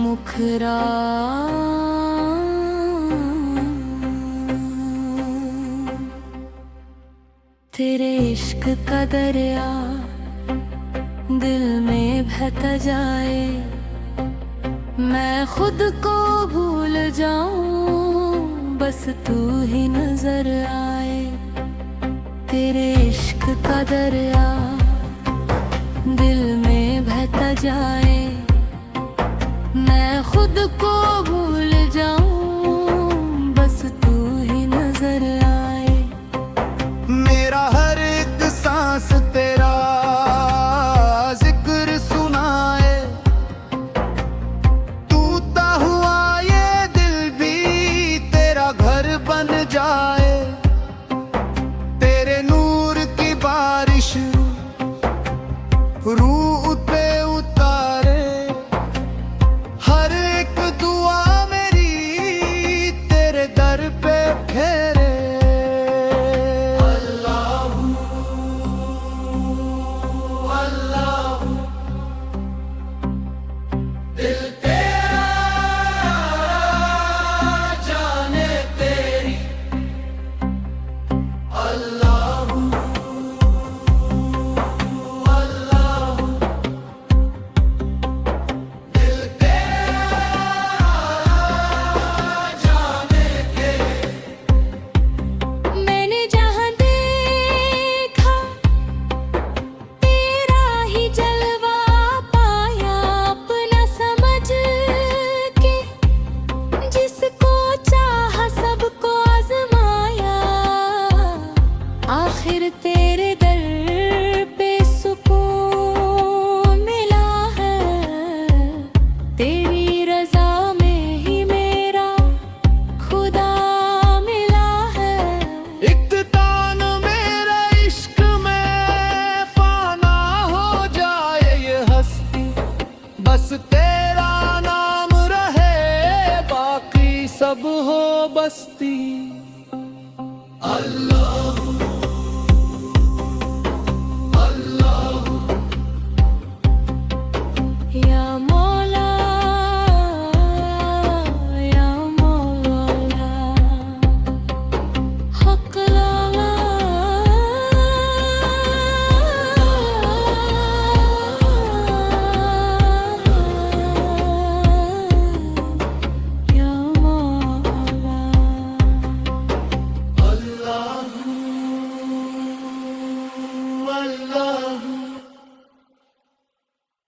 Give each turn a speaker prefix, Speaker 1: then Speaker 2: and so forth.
Speaker 1: मुखरा तेरे इश्क का दरिया दिल में बहता जाए, मैं खुद को भूल जाऊं बस तू ही नजर आए। तेरे इश्क का दरिया दिल में बहता जाए, मैं खुद को भूल जाऊं बस तू ही नजर आए।
Speaker 2: मेरा हर एक सांस तेरा जिक्र सुनाए, टूटा हुआ ये दिल भी तेरा घर बन जाए। तेरे नूर की बारिश रूह पे उतारे, हर एक दुआ मेरी तेरे दर पे फेरे।
Speaker 1: आखिर तेरे दर पे सुकून मिला है, तेरी रज़ा में ही मेरा खुदा मिला है।
Speaker 2: इख्तितान मेरा इश्क में फाना हो जाए ये हस्ती, बस तेरा नाम रहे बाकी सब हो बस्ती। अल्लाह